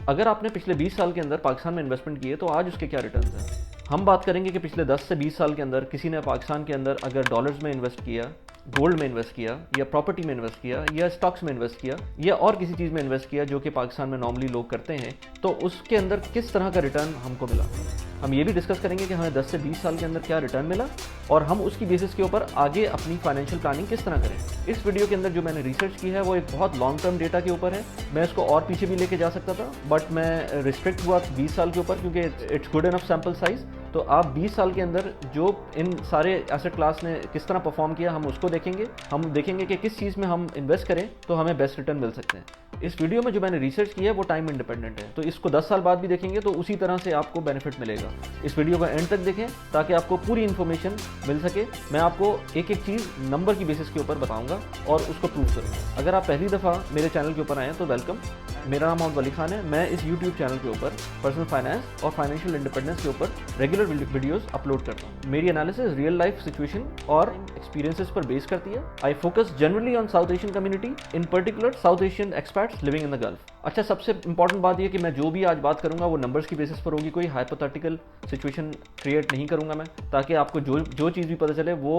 अगर आपने पिछले 20 साल के अंदर पाकिस्तान में इन्वेस्टमेंट की है तो आज उसके क्या रिटर्न्स हैं। हम बात करेंगे कि पिछले 10 से 20 साल के अंदर किसी ने पाकिस्तान के अंदर अगर डॉलर्स में इन्वेस्ट किया, गोल्ड में इन्वेस्ट किया, या प्रॉपर्टी में इन्वेस्ट किया, या स्टॉक्स में इन्वेस्ट किया, या और किसी चीज़ में इन्वेस्ट किया जो कि पाकिस्तान में नॉर्मली लोग करते हैं, तो उसके अंदर किस तरह का रिटर्न हमको मिला। हम ये भी डिस्कस करेंगे कि हमें 10 से 20 साल के अंदर क्या रिटर्न मिला और हम उसकी बेसिस के ऊपर आगे अपनी फाइनेंशियल प्लानिंग किस तरह करें। इस वीडियो के अंदर जो मैंने रिसर्च की है वो एक बहुत लॉन्ग टर्म डेटा के ऊपर है। मैं इसको और पीछे भी लेके जा सकता था, बट मैं रिस्ट्रिक्ट हुआ 20 साल के ऊपर क्योंकि it's good enough sample size. तो आप 20 साल के अंदर जो इन सारे एसेट क्लास ने किस तरह परफॉर्म किया हम उसको देखेंगे। हम देखेंगे कि किस चीज़ में हम इन्वेस्ट करें तो हमें बेस्ट रिटर्न मिल सकते हैं। इस वीडियो में जो मैंने रिसर्च की है वो टाइम इंडिपेंडेंट है, तो इसको 10 साल बाद भी देखेंगे तो उसी तरह से आपको बेनिफिट मिलेगा। इस वीडियो को एंड तक देखें ताकि आपको पूरी इन्फॉर्मेशन मिल सके। मैं आपको एक एक चीज़ नंबर की बेसिस के ऊपर बताऊंगा और उसको प्रूव करूंगा। अगर आप पहली दफ़ा मेरे चैनल के ऊपर आए हैं तो वेलकम। मेरा नाम मोहम्मद वली खान है। मैं इस यूट्यूब चैनल के ऊपर पर्सनल फाइनेंस और फाइनेंशियल इंडिपेंडेंस के ऊपर रेगुलर वीडियोस अपलोड करता हूँ। मेरी एनालिसिस रियल लाइफ सिचुएशन और एक्सपीरियंसेस पर बेस करती है। I focus generally on south Asian community, in particular south Asian experts living in the gulf. अच्छा, सबसे इंपॉर्टेंट बात यह कि मैं जो भी आज बात करूंगा वो नंबर्स की बेसिस पर होगी, कोई हाइपोथेटिकल सिचुएशन क्रिएट नहीं करूंगा मैं, ताकि आपको जो चीज़ भी पता चले वो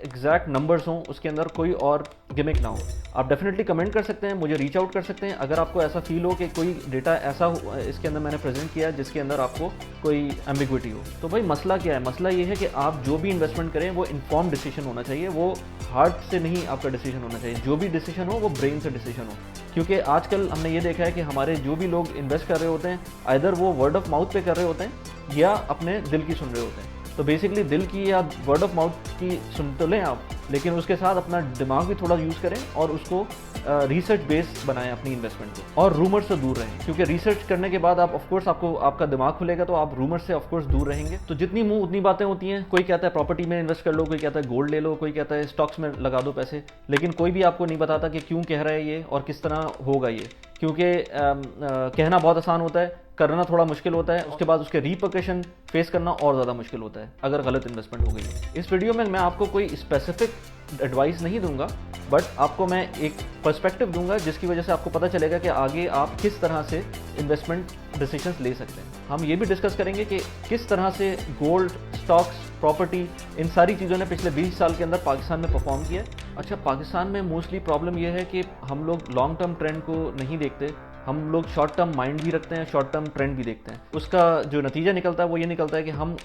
एग्जैक्ट नंबर्स हों, उसके अंदर कोई और गिमिक ना हो। आप डेफिनेटली कमेंट कर सकते हैं, मुझे रीच आउट कर सकते हैं अगर आपको ऐसा फील हो कि कोई डेटा ऐसा इसके अंदर मैंने प्रेजेंट किया है जिसके अंदर आपको कोई एम्बिग्विटी हो। तो भाई मसला क्या है? मसला ये है कि आप जो भी इन्वेस्टमेंट करें वो इन्फॉर्म डिसीजन होना चाहिए, वो हार्ट से नहीं आपका डिसीजन होना चाहिए। जो भी डिसीजन हो वो ब्रेन से डिसीजन हो, क्योंकि आजकल हमने ये देखा है कि हमारे जो भी लोग इन्वेस्ट कर रहे होते हैं आइदर वो वर्ड ऑफ माउथ पे कर रहे होते हैं या अपने दिल की सुन रहे होते हैं। तो बेसिकली दिल की या वर्ड ऑफ माउथ की सुन तो लें आप, लेकिन उसके साथ अपना दिमाग भी थोड़ा यूज़ करें और उसको रिसर्च बेस बनाएं अपनी इन्वेस्टमेंट को, और रूमर से दूर रहें, क्योंकि रिसर्च करने के बाद आप ऑफकोर्स आपको आपका दिमाग खुलेगा तो आप रूमर से ऑफकोर्स दूर रहेंगे। तो जितनी मुंह उतनी बातें होती हैं। कोई कहता है प्रॉपर्टी में इन्वेस्ट कर लो, कोई कहता है गोल्ड ले लो, कोई कहता है स्टॉक्स में लगा दो पैसे, लेकिन कोई भी आपको नहीं बताता कि क्यों कह रहा है ये और किस तरह होगा ये। क्योंकि कहना बहुत आसान होता है, करना थोड़ा मुश्किल होता है, उसके बाद उसके रिपरकशन फेस करना और ज़्यादा मुश्किल होता है अगर गलत इन्वेस्टमेंट हो गई। इस वीडियो में मैं आपको कोई स्पेसिफिक एडवाइस नहीं दूंगा, बट आपको मैं एक पर्सपेक्टिव दूंगा जिसकी वजह से आपको पता चलेगा कि आगे आप किस तरह से इन्वेस्टमेंट डिसीजंस ले सकते हैं। हम ये भी डिस्कस करेंगे कि किस तरह से गोल्ड, स्टॉक्स, प्रॉपर्टी, इन सारी चीज़ों ने पिछले 20 साल के अंदर पाकिस्तान में परफॉर्म किया। अच्छा, पाकिस्तान में मोस्टली प्रॉब्लम यह है कि हम लोग लॉन्ग टर्म ट्रेंड को नहीं देखते, हम लोग शॉर्ट टर्म माइंड भी रखते हैं, शॉर्ट टर्म ट्रेंड भी देखते हैं। उसका जो नतीजा निकलता है वो ये निकलता है कि हम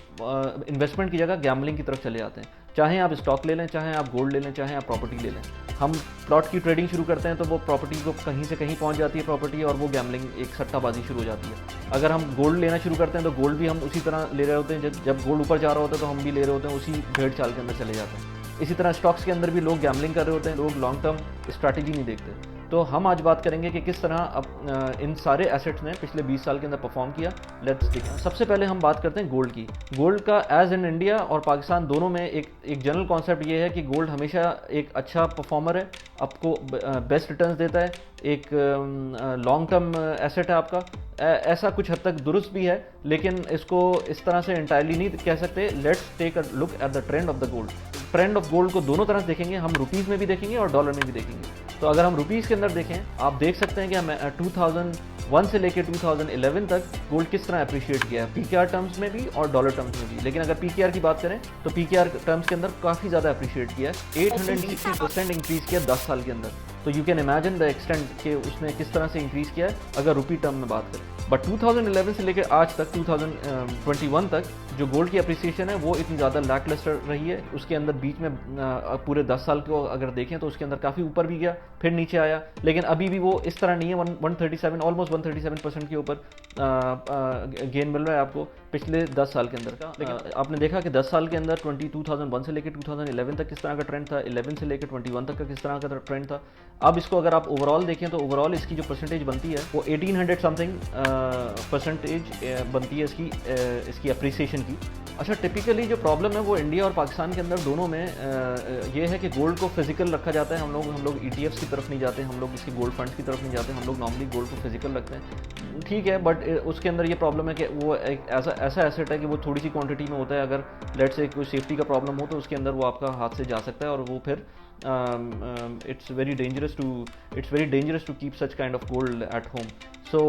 इन्वेस्टमेंट की जगह गैम्बलिंग की तरफ चले जाते हैं। चाहे आप स्टॉक ले लें, चाहे आप गोल्ड ले लें, चाहे आप प्रॉपर्टी ले लें। हम प्लॉट की ट्रेडिंग शुरू करते हैं तो वो प्रॉपर्टी को कहीं से कहीं पहुंच जाती है प्रॉपर्टी, और वो गैम्बलिंग एक सट्टाबाजी शुरू हो जाती है। अगर हम गोल्ड लेना शुरू करते हैं तो गोल्ड भी हम उसी तरह ले रहे होते हैं, जब गोल्ड ऊपर जा रहा होता है तो हम भी ले रहे होते हैं, उसी भेड़ चाल के अंदर चले जाते हैं। इसी तरह स्टॉक्स के अंदर भी लोग गैम्बलिंग कर रहे होते हैं, लोग लॉन्ग टर्म स्ट्रैटेजी नहीं देखते। तो हम आज बात करेंगे कि किस तरह अब इन सारे एसेट्स ने पिछले 20 साल के अंदर परफॉर्म किया। लेट्स देखिए, सबसे पहले हम बात करते हैं गोल्ड की। गोल्ड का एज इन इंडिया और पाकिस्तान दोनों में एक जनरल कॉन्सेप्ट ये है कि गोल्ड हमेशा एक अच्छा परफॉर्मर है, आपको बेस्ट रिटर्न्स देता है, एक लॉन्ग टर्म एसेट है आपका। ऐसा कुछ हद तक दुरुस्त भी है, लेकिन इसको इस तरह से इंटायरली नहीं कह सकते। Let's take a look at the trend of the gold. Trend of gold को दोनों तरह से देखेंगे, हम रुपीज़ में भी देखेंगे और डॉलर में भी देखेंगे। तो अगर हम रुपीज़ के अंदर देखें, आप देख सकते हैं कि हम 2001 से लेकर 2011 तक गोल्ड किस तरह अप्रिशिएट किया है, पीकेआर टर्म्स में भी और डॉलर टर्म्स में भी। लेकिन अगर पीकेआर की बात करें तो पीकेआर टर्म्स के अंदर काफ़ी ज़्यादा अप्रिशिएट किया है, 860% इंक्रीज़ किया 10 साल के अंदर। तो you can imagine the extent कि उसने किस तरह से इंक्रीज़ किया है अगर रुपी टर्म में बात करें। बट 2011 से लेकर आज तक 2021 तक जो गोल्ड की अप्रिसिएशन है वो इतनी ज़्यादा लैकलस्टर रही है। उसके अंदर बीच में पूरे 10 साल को अगर देखें तो उसके अंदर काफ़ी ऊपर भी गया, फिर नीचे आया, लेकिन अभी भी वो इस तरह नहीं है। 137 ऑलमोस्ट 137% के ऊपर गेन मिल रहा है आपको पिछले 10 साल के अंदर का। लेकिन आपने देखा कि 10 साल के अंदर 2001 से लेकर 2011 तक किस तरह का ट्रेंड था, 11 से लेकर 21 तक का किस तरह का ट्रेंड था। अब इसको अगर आप ओवरऑल देखें तो ओवरऑल इसकी जो परसेंटेज बनती है वो 1800 समथिंग परसेंटेज बनती है इसकी अप्रिसिएशन की। अच्छा, टिपिकली जो प्रॉब्लम है वो इंडिया और पाकिस्तान के अंदर दोनों में ये है कि गोल्ड को फिजिकल रखा जाता है। हम लोग ETFs की तरफ नहीं जाते, हम लोग इसके गोल्ड फंड्स की तरफ नहीं जाते, हम लोग नॉर्मली गोल्ड को फिजिकल रखते हैं। ठीक है, बट उसके अंदर ये प्रॉब्लम है कि वो एक ऐसा एसेट है कि वो थोड़ी सी क्वांटिटी में होता है। अगर लेट से कोई सेफ्टी का प्रॉब्लम हो तो उसके अंदर वो आपका हाथ से जा सकता है और वो फिर it's very dangerous to keep such kind of gold at home. So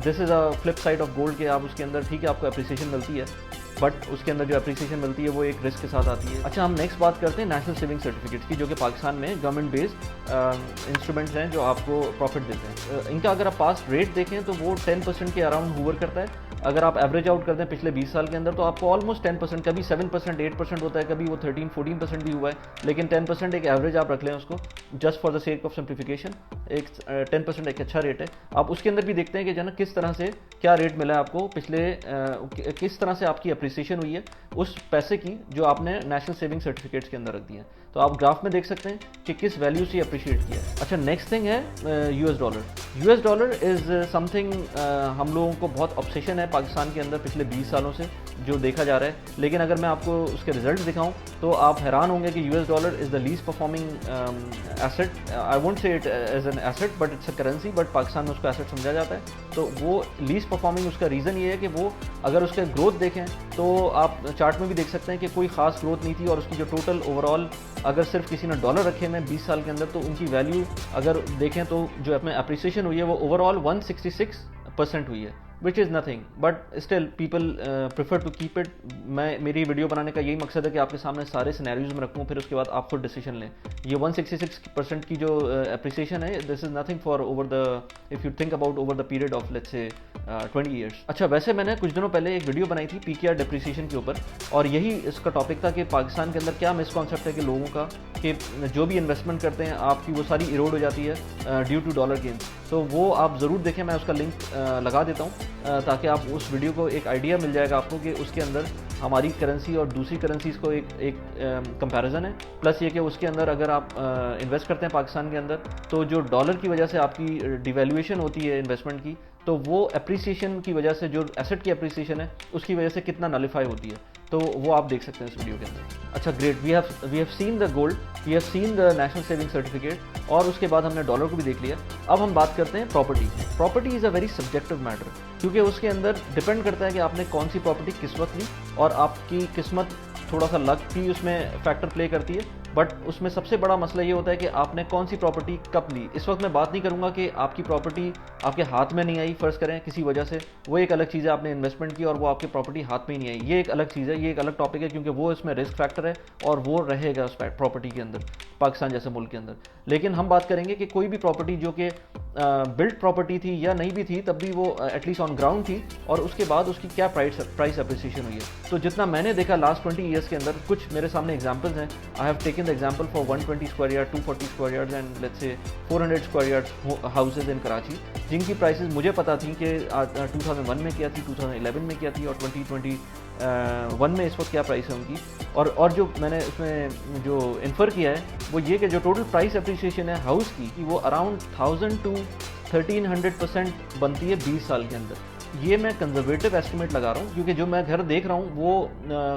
this is a flip side of gold के आप उसके अंदर ठीक है आपको अप्रिसिएशन मिलती है, बट उसके अंदर जो अप्रिसिएशन मिलती है वो एक रिस्क के साथ आती है। अच्छा, हम नेक्स्ट बात करते हैं नेशनल सेविंग सर्टिफिकेट्स की, जो कि पाकिस्तान में गवर्नमेंट बेस्ड इंस्ट्रूमेंट्स हैं जो आपको प्रॉफिट देते हैं। इनका अगर आप पास्ट रेट देखें तो वो 10% के अराउंड हूवर करता है। अगर आप एवरेज आउट कर दें पिछले 20 साल के अंदर तो आपको ऑलमोस्ट 10%, कभी 7%, 8% होता है, कभी वो 13-14% भी हुआ है, लेकिन 10% एक एवरेज आप रख लें उसको, just for the sake of simplification. एक 10% एक अच्छा रेट है। आप उसके अंदर भी देखते हैं कि जन किस तरह से क्या रेट मिला है आपको पिछले किस तरह से आपकी अप्रिसिएशन हुई है उस पैसे की जो आपने नेशनल सेविंग सर्टिफिकेट्स के अंदर रख दिए हैं। तो आप ग्राफ में देख सकते हैं कि किस वैल्यू से अप्रिशिएट किया है। अच्छा, नेक्स्ट थिंग है US dollar. US dollar is something हम लोगों को बहुत ऑब्सेशन है पाकिस्तान के अंदर पिछले 20 सालों से जो देखा जा रहा है, लेकिन अगर मैं आपको उसके रिजल्ट दिखाऊं तो आप हैरान होंगे कि US dollar is the least performing asset. I won't say it as an asset but it's a currency, but Pakistan में उसको एसेट समझा जाता है। तो वो लीस्ट परफॉर्मिंग, उसका रीज़न ये है कि वो अगर उसका ग्रोथ देखें तो आप चार्ट में भी देख सकते हैं कि कोई ख़ास ग्रोथ नहीं थी, और उसकी जो टोटल ओवरऑल अगर सिर्फ किसी ने डॉलर रखे हैं 20 साल के अंदर तो उनकी वैल्यू अगर देखें तो जो अपने अप्रिसिएशन हुई है वो ओवरऑल 166% हुई है, which is nothing, but still people prefer to keep it. मेरी वीडियो बनाने का यही मकसद है कि आपके सामने सारे सिनेरियोज में रखूँ, फिर उसके बाद आप खुद डिसीजन लें। ये 166% की जो अप्रिसिएशन है, this is nothing for over the, if you think about over the period of let's say 20 years. अच्छा, वैसे मैंने कुछ दिनों पहले एक वीडियो बनाई थी पीकेआर डिप्रिसिएशन के ऊपर, और यही इसका टॉपिक था कि पाकिस्तान के अंदर क्या मिसकॉन्सेप्ट है कि लोगों का कि जो भी इन्वेस्टमेंट करते हैं आपकी वो सारी इरोड हो जाती है ड्यू टू डॉलर गेन्स। तो वो आप ज़रूर देखें, मैं उसका लिंक लगा देता हूँ ताकि आप उस वीडियो को एक आइडिया मिल जाएगा आपको कि उसके अंदर हमारी करेंसी और दूसरी करेंसीज़ को एक कंपैरिजन है। प्लस ये कि उसके अंदर अगर आप इन्वेस्ट करते हैं पाकिस्तान के अंदर तो जो डॉलर की वजह से आपकी डिवैल्यूएशन होती है इन्वेस्टमेंट की, तो वो अप्रिसिएशन की वजह से जो एसेट की अप्रिसिएशन है उसकी वजह से कितना नलिफाई होती है, तो वो आप देख सकते हैं इस वीडियो के अंदर। अच्छा, great, we have seen the gold, we have seen the national saving certificate, और उसके बाद हमने डॉलर को भी देख लिया। अब हम बात करते हैं property. Property is a very subjective matter, क्योंकि उसके अंदर डिपेंड करता है कि आपने कौन सी प्रॉपर्टी किस वक्त ली, और आपकी किस्मत, थोड़ा सा लक भी उसमें फैक्टर प्ले करती है, बट उसमें सबसे बड़ा मसला ये होता है कि आपने कौन सी प्रॉपर्टी कब ली। इस वक्त मैं बात नहीं करूंगा कि आपकी प्रॉपर्टी आपके हाथ में नहीं आई, फ़र्ज़ करें किसी वजह से, वो एक अलग चीज़ है, आपने इन्वेस्टमेंट की और वो आपकी प्रॉपर्टी हाथ में ही नहीं आई, ये एक अलग चीज़ है, ये एक अलग टॉपिक है, क्योंकि वो इसमें रिस्क फैक्टर है और वो रहेगा उस प्रॉपर्टी के अंदर पाकिस्तान जैसे मुल्क के अंदर। लेकिन हम बात करेंगे कि कोई भी प्रॉपर्टी जो कि बिल्ड प्रॉपर्टी थी या नहीं भी थी, तब भी वो एटलीस्ट ऑन ग्राउंड थी, और उसके बाद उसकी क्या प्राइस अप्रिसिएशन हुई है। तो जितना मैंने देखा लास्ट 20 ईयर्स के अंदर, कुछ मेरे सामने एग्जांपल्स हैं। I have taken the example for 120 square yard, 240 square yard and let's say 400 square yard houses in Karachi, जिनकी प्राइसेस मुझे पता थी कि 2001 में क्या थी, 2011 में क्या थी, और 2021 में इस वक्त क्या प्राइस है उनकी। और जो मैंने उसमें जो इन्फर किया है वो ये कि जो टोटल प्राइस अप्रिसिएशन है हाउस की वो अराउंड 1000 to 1300% बनती है 20 साल के अंदर। ये मैं कंजर्वेटिव एस्टिमेट लगा रहा हूँ, क्योंकि जो मैं घर देख रहा हूँ वो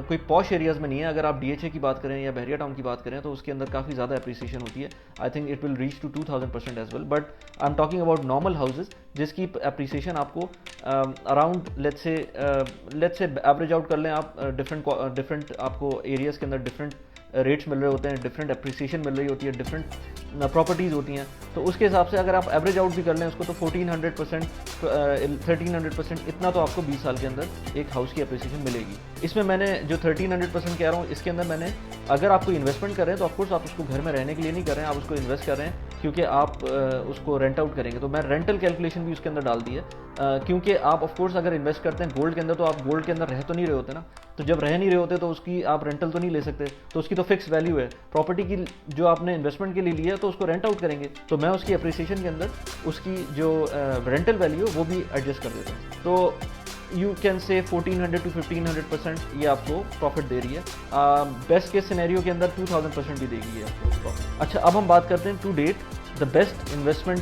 कोई पॉश एरियाज़ में नहीं है। अगर आप डीएचए की बात करें या बहरिया टाउन की बात करें तो उसके अंदर काफ़ी ज़्यादा अप्रिसिएशन होती है। I think it will reach to 2000% as well, but I am talking about normal houses जिसकी अप्रिसिएशन आपको around let's say average out कर लें आप, डिफरेंट आपको एरियाज़ के अंदर डिफरेंट रेट्स मिल रहे होते हैं, डिफरेंट अप्रिसिएशन मिल रही होती है, डिफरेंट प्रॉपर्टीज़ होती हैं, तो उसके हिसाब से अगर आप एवरेज आउट भी कर लें उसको तो 1400%, 1300% इतना तो आपको 20 साल के अंदर एक हाउस की अप्रिसिएशन मिलेगी। इसमें मैंने जो 1300% कह रहा हूँ, इसके अंदर मैंने, अगर आप कोई इन्वेस्टमेंट कर रहे हैं तो ऑफकोर्स आप उसको घर में रहने के लिए नहीं कर रहे हैं, आप उसको इन्वेस्ट कर रहे हैं क्योंकि आप उसको रेंट आउट करेंगे। तो मैं रेंटल कैलकुलेशन भी उसके अंदर डाल दी है, क्योंकि आप ऑफकोर्स अगर इन्वेस्ट करते हैं गोल्ड के अंदर तो आप गोल्ड के अंदर रह तो नहीं रहे होते ना, तो जब रह नहीं रहे होते तो उसकी आप रेंटल तो नहीं ले सकते, तो उसकी तो फिक्स वैल्यू है। प्रॉपर्टी की जो आपने इन्वेस्टमेंट के लिए लिया है तो उसको रेंट आउट करेंगे, तो मैं उसकी अप्रिसिएशन के अंदर उसकी जो रेंटल वैल्यू है वो भी एडजस्ट कर देता हूँ। तो यू कैन से 1400 to 1500% ये आपको प्रॉफिट दे रही है। बेस्ट केस सिनेरियो के अंदर 2000% भी देगी ये आपको प्रॉफिट। अच्छा, अब हम बात करते हैं to date the best investment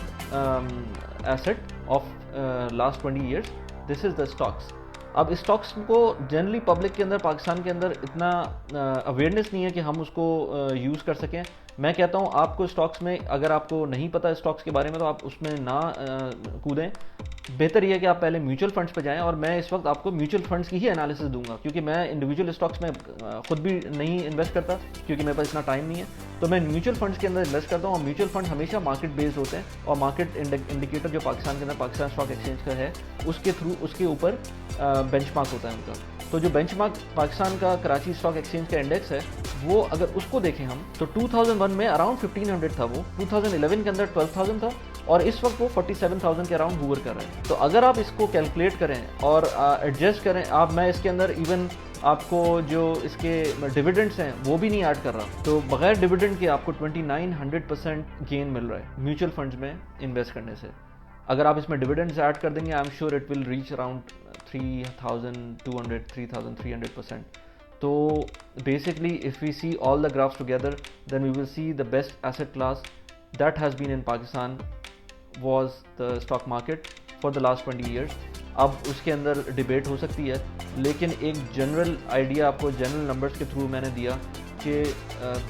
asset of last 20 years, this is the stocks. अब स्टॉक्स को जनरली पब्लिक के अंदर, पाकिस्तान के अंदर इतना अवेयरनेस नहीं है कि हम उसको यूज़ कर सकें। मैं कहता हूँ आपको स्टॉक्स में, अगर आपको नहीं पता स्टॉक्स के बारे में तो आप उसमें ना कूदें, बेहतर ये है कि आप पहले म्यूचुअल फंड्स पे जाएं, और मैं इस वक्त आपको म्यूचुअल फंड्स की ही एनालिसिस दूंगा, क्योंकि मैं इंडिविजुअल स्टॉक्स में खुद भी नहीं इन्वेस्ट करता, क्योंकि मेरे पास इतना टाइम नहीं है। तो मैं म्यूचुअल फंड्स के अंदर इन्वेस्ट करता हूँ, और म्यूचुअल फंड हमेशा मार्केट बेस्ड होते हैं, और मार्केट इंडिकेटर जो पाकिस्तान के अंदर पाकिस्तान स्टॉक एक्सचेंज का है उसके थ्रू उसके ऊपर बेंचमार्क होता है उनका। तो जो बेंचमार्क पाकिस्तान का कराची स्टॉक एक्सचेंज का इंडेक्स है, वो अगर उसको देखें हम, तो 2001 में अराउंड 1500 था, वो 2011 के अंदर 12,000 था, और इस वक्त वो 47,000 के अराउंड हूवर कर रहे हैं। तो अगर आप इसको कैलकुलेट करें और एडजस्ट करें आप, मैं इसके अंदर इवन आपको जो इसके डिविडेंड्स हैं वो भी नहीं ऐड कर रहा, तो बगैर डिविडेंड के आपको 2900% गेन मिल रहा है म्यूचुअल फंड्स में इन्वेस्ट करने से। अगर आप इसमें डिविडेंड्स ऐड कर देंगे, I am sure it will reach around 3,200 3,300%. So basically, if we see all the graphs together, then we will see the best asset class that has been in Pakistan was the stock market for the last 20 years. अब उसके अंदर debate हो सकती है, लेकिन एक general idea आपको general numbers के थ्रू मैंने दिया कि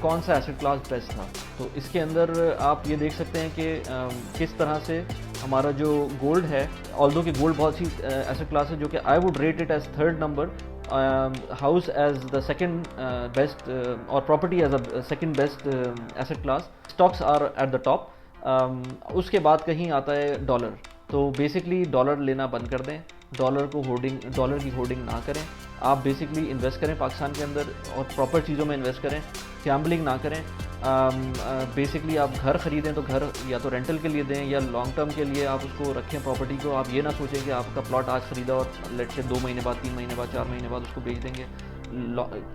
कौन सा एसेट क्लास बेस्ट था। तो इसके अंदर आप ये देख सकते हैं कि किस तरह से हमारा जो गोल्ड है, ऑल्दो कि गोल्ड बहुत सी एसेट क्लास है जो कि I would rate it as third number, house as the second best, और property as a second best asset class, stocks are at the top. उसके बाद कहीं आता है डॉलर। तो बेसिकली डॉलर लेना बंद कर दें, डॉलर की होर्डिंग ना करें, आप बेसिकली इन्वेस्ट करें पाकिस्तान के अंदर और प्रॉपर चीज़ों में इन्वेस्ट करें, गैम्बलिंग ना करें। बेसिकली आप घर ख़रीदें तो घर या तो रेंटल के लिए दें या लॉन्ग टर्म के लिए आप उसको रखें प्रॉपर्टी को। आप ये ना सोचें कि आपका प्लॉट आज ख़रीदा और लेट से 2 महीने बाद, 3 महीने बाद, 4 महीने बाद उसको बेच देंगे।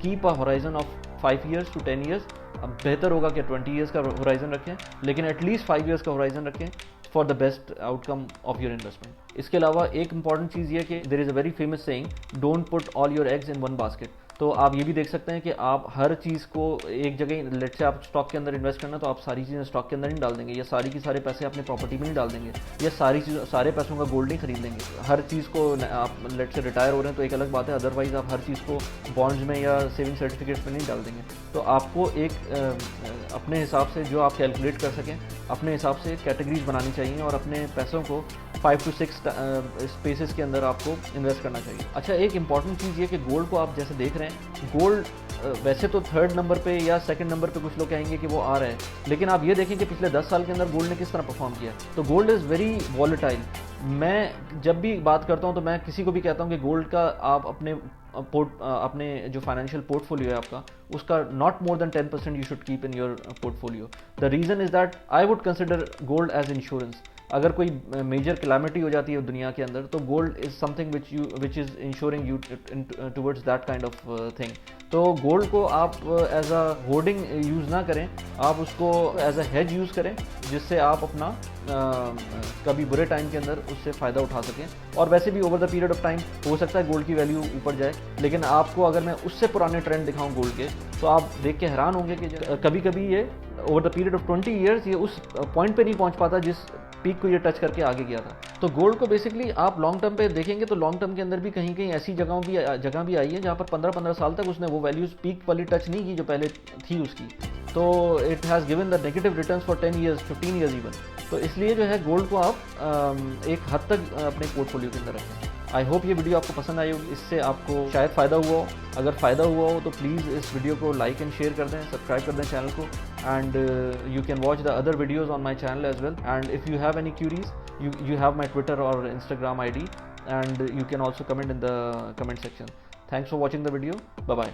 Keep a horizon of 5 years to 10 years। अब बेहतर होगा कि 20 years का होराइजन रखें, लेकिन एटलीस्ट 5 years का होराइजन रखें for the best outcome of your investment. इसके अलावा एक इंपॉर्टेंट चीज़ ये कि there is a very famous saying, don't put all your eggs in one basket. तो आप ये भी देख सकते हैं कि आप हर चीज़ को एक जगह, लेट से आप स्टॉक के अंदर इन्वेस्ट करना, तो आप सारी चीज़ें स्टॉक के अंदर नहीं डाल देंगे, या सारी की सारे पैसे अपने प्रॉपर्टी में नहीं डाल देंगे, या सारे पैसों का गोल्ड नहीं खरीद लेंगे। हर चीज़ को आप लेट से रिटायर हो रहे हैं तो एक अलग बात है, अदरवाइज़ आप हर चीज़ को बॉन्ड्स में या सेविंग सर्टिफिकेट्स में नहीं डाल देंगे। तो आपको एक अपने हिसाब से जो आप कैलकुलेट कर सकें, अपने हिसाब से कैटेगरीज बनानी चाहिए और अपने पैसों को 5 to 6 स्पेसेस के अंदर आपको इन्वेस्ट करना चाहिए। अच्छा, एक इंपॉर्टेंट चीज़ ये कि गोल्ड को आप जैसे देख रहे हैं, गोल्ड वैसे तो थर्ड नंबर पे या सेकंड नंबर पे कुछ लोग कहेंगे कि वो आ रहा है, लेकिन आप ये देखें कि पिछले 10 साल के अंदर गोल्ड ने किस तरह परफॉर्म किया। तो गोल्ड इज़ वेरी वॉलेटाइल। मैं जब भी बात करता हूँ तो मैं किसी को भी कहता हूँ कि गोल्ड का आप अपने जो फाइनेंशियल पोर्टफोलियो है आपका, उसका not more than 10% you should keep in your portfolio. The reason is that I would consider gold as insurance. अगर कोई मेजर कैलामिटी हो जाती है दुनिया के अंदर, तो gold is something which is ensuring you towards that kind of thing. तो गोल्ड को आप एज अ होर्डिंग यूज़ ना करें, आप उसको एज अ हेज यूज़ करें, जिससे आप अपना कभी बुरे टाइम के अंदर उससे फ़ायदा उठा सकें। और वैसे भी over the period of time हो सकता है गोल्ड की वैल्यू ऊपर जाए, लेकिन आपको अगर मैं उससे पुराने ट्रेंड दिखाऊं गोल्ड के, तो आप देख के हैरान होंगे कि कभी कभी ये over the period of 20 years ये उस पॉइंट पे नहीं पहुंच पाता जिस पीक को ये टच करके आगे गया था। तो गोल्ड को बेसिकली आप लॉन्ग टर्म पे देखेंगे तो लॉन्ग टर्म के अंदर भी कहीं कहीं ऐसी जगह भी आई है जहाँ पर 15-15 साल तक उसने वो वैल्यूज़ पीक वाली टच नहीं की जो पहले थी उसकी। तो it has given the negative returns for 10 years 15 years even. तो इसलिए जो है गोल्ड को आप एक हद तक अपने पोर्टफोलियो के अंदर रखें। आई होप ये वीडियो आपको पसंद आई होगी, इससे आपको शायद फ़ायदा हुआ हो। अगर फ़ायदा हुआ हो तो प्लीज़ इस वीडियो को लाइक एंड शेयर कर दें, सब्सक्राइब कर दें चैनल को, and you can watch the other videos on my channel as well. And if you have any queries, you have my Twitter or Instagram ID, and you can also comment in the comment section. Thanks for watching the video. Bye bye.